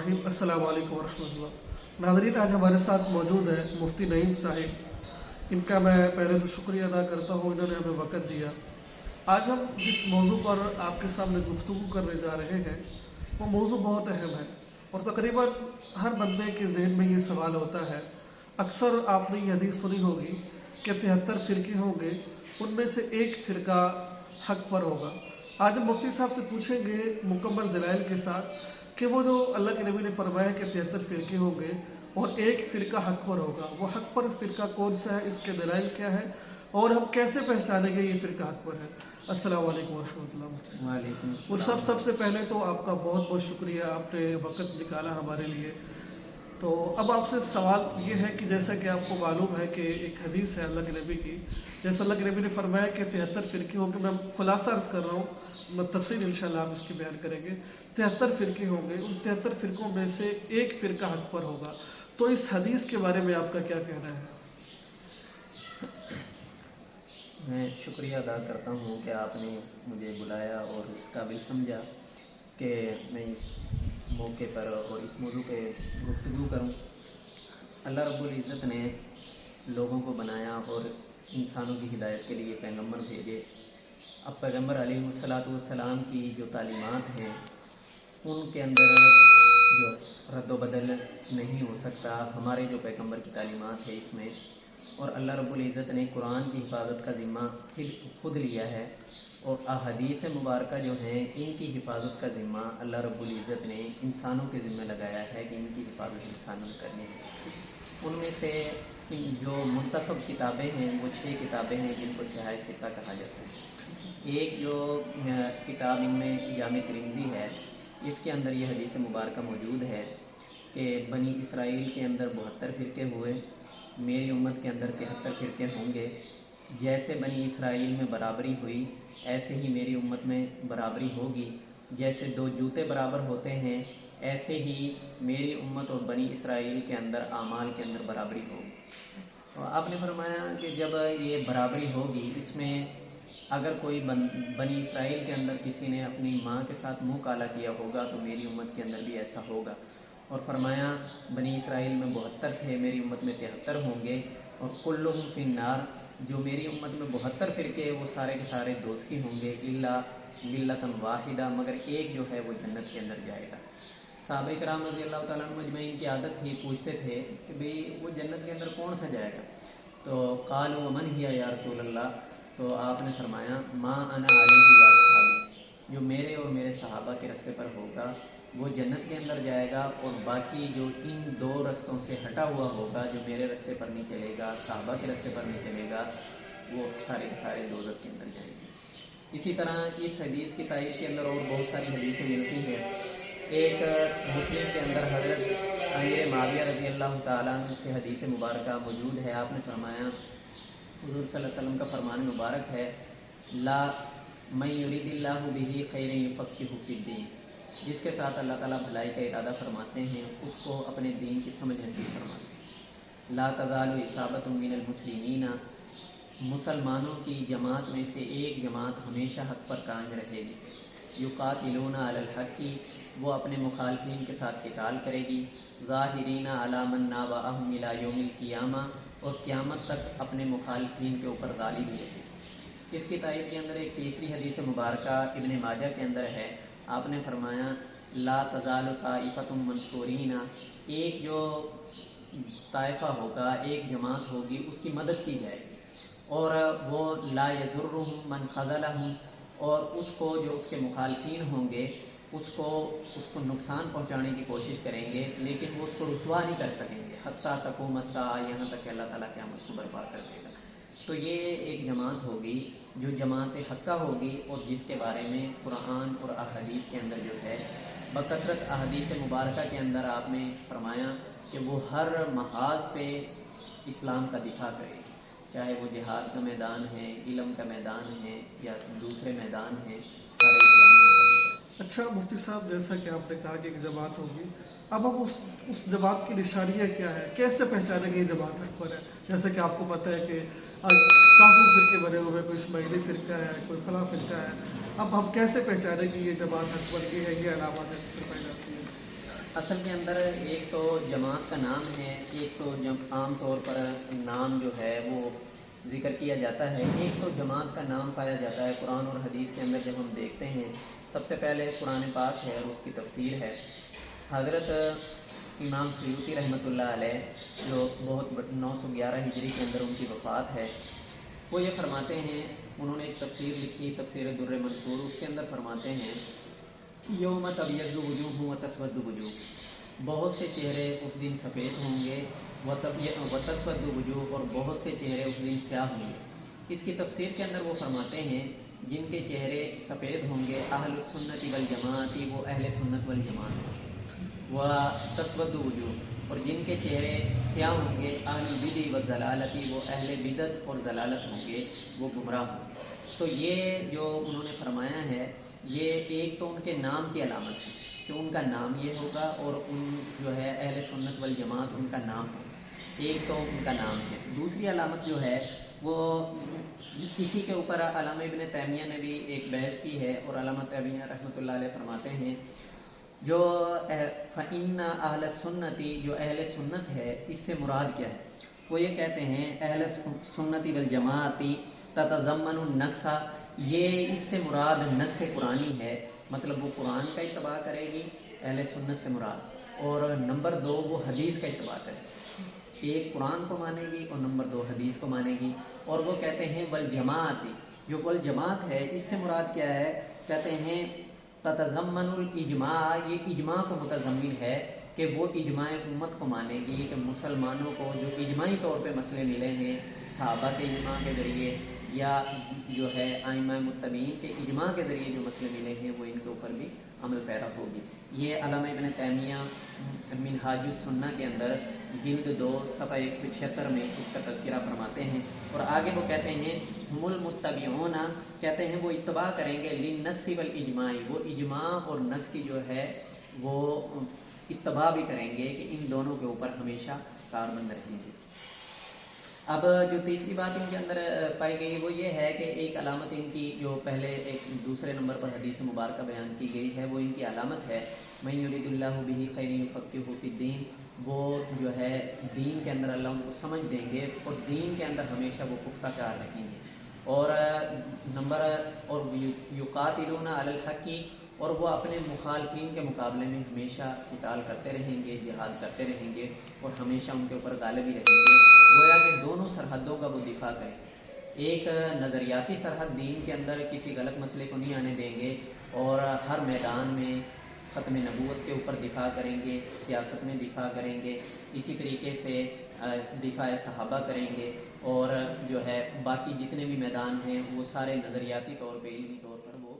रहीम। अस्सलाम वालेकुम वरहमतुल्लाह। नाज़रीन, आज हमारे साथ मौजूद है मुफ्ती नईम साहिब। इनका मैं पहले तो शुक्रिया अदा करता हूँ, इन्होंने हमें वक़्त दिया। आज हम जिस मौजू पर आपके सामने गुफ्तगू करने जा रहे हैं वो मौजू बहुत अहम है और तकरीबन हर बंदे के जहन में ये सवाल होता है। अक्सर आपने ये हदीस सुनी होगी कि 73 फ़िरके होंगे, उनमें से एक फ़िरका हक़ पर होगा। आज हम मुफ्ती साहब से पूछेंगे मुकम्मल दलाइल के साथ कि वो जो अल्लाह के नबी ने फरमाया कि 73 फ़िरके होंगे और एक फ़िरका हक़ पर होगा, वो हक़ पर फ़िरका कौन सा है, इसके दलाइल क्या है और हम कैसे पहचानेंगे ये फ़िरका हक़ पर है। अस्सलाम वालेकुम वरहमतुल्लाह। वालेकुम और सबसे पहले तो आपका बहुत बहुत शुक्रिया, आपने वक़्त निकाला हमारे लिए। तो अब आपसे सवाल ये है कि जैसा कि आपको मालूम है कि एक हदीस है अल्लाह के नबी की, जैसा अल्लाह के नबी ने फरमाया कि 73 फ़िरके होंगे। मैं खुलासा अर्ज़ कर रहा हूँ, मैं तफसील इंशाअल्लाह आप इसकी बयान करेंगे। 73 फ़िरके होंगे, उन 73 फ़िरकों में से एक फ़िरका हक़ पर होगा। तो इस हदीस के बारे में आपका क्या कहना है? मैं शुक्रिया अदा करता हूँ कि आपने मुझे बुलाया और इस काबिल समझा कि मैं इस मौके पर और इस मौजू पे गुफ्तगू करूँ। अल्लाह रब्बुल इज़्ज़त ने लोगों को बनाया और इंसानों की हिदायत के लिए पैगंबर भेजे। अब पैगंबर अलैहिस्सलातु वस्सलाम की जो तालीमात हैं उनके अंदर जो रद्द बदल नहीं हो सकता। हमारे जो पैगंबर की तालीमात है इसमें, और अल्लाह रब्बुल इज़्ज़त ने कुरान की हिफाजत का ज़िम्मा खुद लिया है और अहादीस मुबारका जो हैं इनकी हिफाजत का ज़िम्मा अल्लाह रब्बुल इज़्ज़त ने इंसानों के ज़िम्मे लगाया है कि इनकी हिफाजत इंसानों ने करनी है। उनमें से जो मुंतखब किताबें हैं वो 6 किताबें हैं जिनको सिहाह सित्ता कहा जाता है। एक जो किताब इनमें जामे तिरमिज़ी है, इसके अंदर ये हदीस मुबारका मौजूद है कि बनी इसराइल के अंदर 72 फ़िरके हुए, मेरी उम्मत के अंदर 73 फ़िरके होंगे। जैसे बनी इसराइल में बराबरी हुई ऐसे ही मेरी उम्मत में बराबरी होगी। जैसे 2 जूते बराबर होते हैं ऐसे ही मेरी उम्मत और बनी इसराइल के अंदर आमाल के अंदर बराबरी होगी। तो आपने फरमाया कि जब ये बराबरी होगी, इसमें अगर कोई बनी इसराइल के अंदर किसी ने अपनी माँ के साथ मुँह काला किया होगा तो मेरी उम्मत के अंदर भी ऐसा होगा। और फरमाया बनी इसराइल में 72 थे, मेरी उम्मत में 73 होंगे। और कुल्लुहुम फिन्नार, जो मेरी उम्मत में 72 फ़िरके वो सारे के सारे दोज़खी होंगे, इल्ला मिल्लतन वाहिदा, मगर एक जो है वो जन्नत के अंदर जाएगा। सहाबा किराम रज़ियल्लाहु तआला अन्हुम अजमईन की आदत थी, पूछते थे कि भाई वो जन्नत के अंदर कौन सा जाएगा। तो क़ालू वमन हिया या रसूल अल्लाह, तो आपने फरमाया मा अना अलैहि व अस्हाबी, जो मेरे और मेरे सहाबा के रास्ते पर होगा वो जन्नत के अंदर जाएगा, और बाकी जो इन 2 रस्तों से हटा हुआ होगा, जो मेरे रास्ते पर नहीं चलेगा, सहाबा के रास्ते पर नहीं चलेगा, वो सारे के सारे दोज़ख के अंदर जाएंगे। इसी तरह इस हदीस की तायीद के अंदर और बहुत सारी हदीसें मिलती हैं। एक मुस्लिम के अंदर हज़रत अमीर माविया रज़ी अल्लाह ताला अन्हु से हदीस मुबारका मौजूद है। आपने फरमाया, हुज़ूर सल्लल्लाहु अलैहि वसल्लम का फरमान मुबारक है, ला मन युरिदिल्लाहु बिही खैरन युफ़क़्क़िहु फ़िद्दीन, जिसके साथ अल्लाह ताला भलाई का इरादा फरमाते हैं उसको अपने दीन की समझ नसीब फरमाते हैं। ला तज़ालु इसाबतुम मिनल मुस्लिमीना, मुसलमानों की जमात में से एक जमात हमेशा हक़ पर कायम रहेगी। युक़ातिलूना अलल हक़्क़ि, वो अपने मुखालिफिन के साथ क़िताल करेगी। ज़ाहिरीना अला मन नाबअहुम इला यौमिल क़ियामा, और क़यामत तक अपने मुखालिफिन के ऊपर गालिब रहेगी। इसकी तायीद के अंदर एक तीसरी हदीस मुबारका इब्न माजा के अंदर है। आपने फरमाया ला तज़ालु ताइफ़तुम मंसूरीना, एक जो ताइफ़ा होगा, एक जमात होगी, उसकी मदद की जाएगी, और वो ला यज़ुर्रुहुम मन ख़ज़लहुम, और उसको जो उसके मुखालिफिन होंगे उसको नुकसान पहुंचाने की कोशिश करेंगे, लेकिन वो उसको रुसवा नहीं कर सकेंगे। हत्ता तक़ूम अस्साअ, यहाँ तक कि अल्लाह ताला क़यामत को बर्पा कर देगा। तो ये एक जमात होगी जो जमात हक्का होगी, और जिसके बारे में कुरान और अहादीस के अंदर जो है बकसरत अहादीस मुबारका के अंदर आपने फरमाया कि वो हर महाज पे इस्लाम का दिफा करेगी, चाहे वो जिहाद का मैदान है, इल्म का मैदान है या दूसरे मैदान हैं, सारे इस्लाम में। अच्छा मुफ्ती साहब, जैसा कि आपने कहा कि एक जमात होगी, अब हम उस जमात की निशानियाँ क्या है, कैसे पहचानेंगे ये जमात हक़ पर है? जैसे कि आपको पता है कि काफ़ी फ़िरके बने हुए, कोई इस्माइली फ़िरका है, कोई फलां फ़िरका है। अब हम कैसे पहचानेंगे ये जमात हक़ पर, ये है, ये अलामत इस पर पाई जाती है? اصل کے اندر ایک تو جماعت کا نام ہے، ایک تو عام طور پر نام جو ہے وہ ذکر کیا جاتا ہے، ایک تو جماعت کا نام پایا جاتا ہے قرآن اور حدیث کے اندر. جب ہم دیکھتے ہیں سب سے پہلے قرآن پاک ہے اور اس کی تفسیر ہے. حضرت امام سیوطی رحمۃ اللہ علیہ جو بہت 911 ہجری کے اندر ان کی وفات ہے، وہ یہ فرماتے ہیں، انہوں نے ایک تفسیر لکھی تفسیر در منصور، اس کے اندر فرماتے ہیں یوم تبیض وجوہ و تسود وجوہ، بہت سے چہرے اس دن سفید ہوں گے، و تسود وجوہ، اور بہت سے چہرے اس دن سیاہ ہوں گے. اس کی تفسیر کے اندر وہ فرماتے ہیں جن کے چہرے سفید ہوں گے اہل السنت والجماعت، وہ اہل سنت والجماعت، و تسود وجوہ، اور جن کے چہرے سیاہ ہوں گے اہل البدع والضلالت، وہ اہل بدعت اور ضلالت ہوں گے، وہ گمراہ ہوں گے. تو یہ جو انہوں نے فرمایا ہے، یہ ایک تو ان کے نام کی علامت ہے کہ ان کا نام یہ ہوگا، اور ان جو ہے اہل سنت والجماعت ان کا نام ہوگا. ایک تو ان کا نام ہے. دوسری علامت جو ہے وہ اسی کے اوپر علامہ ابن تیمیہ نے بھی ایک بحث کی ہے، اور علامہ تیمیہ رحمۃ اللہ علیہ فرماتے ہیں جو فإن اہل سنتی، جو اہل سنت ہے اس سے مراد کیا ہے؟ وہ یہ کہتے ہیں اہل سنتی والجماعتی تتضمن النص، یہ اس سے مراد نص قرآنی ہے، مطلب وہ قرآن کا اتباع کرے گی اہل سنت سے مراد، اور نمبر 2 وہ حدیث کا اتباع کرے گی، ایک قرآن کو مانے گی اور نمبر 2 حدیث کو مانے گی. اور وہ کہتے ہیں والجماعتی، جو والجماعت ہے اس سے مراد کیا ہے؟ کہتے ہیں تتضمن الاجماع، یہ اجماع کو متضمن ہے کہ وہ اجماع امت کو مانے گی کہ مسلمانوں کو جو اجماعی طور پہ مسئلے ملے ہیں صحابہ کے اجماع کے ذریعے یا جو ہے ائمہ متبعین کے اجماع کے ذریعے جو مسئلے ملے ہیں وہ ان کے اوپر بھی عمل پیرا ہوگی. یہ علامہ ابن تیمیہ منہاج السنہ کے اندر جلد 2 صفحہ 176 میں اس کا تذکرہ فرماتے ہیں. اور آگے وہ کہتے ہیں ہم المتبعون، کہتے ہیں وہ اتباع کریں گے للنص والاجماع، وہ اجماع اور نص کی جو ہے وہ اتباع بھی کریں گے کہ ان دونوں کے اوپر ہمیشہ کاربند رہیں گے. اب جو تیسری بات ان کے اندر پائی گئی وہ یہ ہے کہ ایک علامت ان کی جو پہلے ایک دوسرے نمبر پر حدیث مبارکہ بیان کی گئی ہے، وہ ان کی علامت ہے من یرید اللہ بہ خیر یفقہہ فی الدین، وہ جو ہے دین کے اندر اللہ ان کو سمجھ دیں گے اور دین کے اندر ہمیشہ وہ پختہ کار رہیں گے. اور نمبر اور یقاتلون علی الحق، اور وہ اپنے مخالفین کے مقابلے میں ہمیشہ قتال کرتے رہیں گے، جہاد کرتے رہیں گے اور ہمیشہ ان کے اوپر غالب ہی رہیں گے. گویا کہ دونوں سرحدوں کا وہ دفاع کریں گے، ایک نظریاتی سرحد دین کے اندر کسی غلط مسئلے کو نہیں آنے دیں گے، اور ہر میدان میں ختم نبوت کے اوپر دفاع کریں گے، سیاست میں دفاع کریں گے، اسی طریقے سے دفاع صحابہ کریں گے، اور جو ہے باقی جتنے بھی میدان ہیں وہ سارے نظریاتی طور پہ علمی طور پر وہ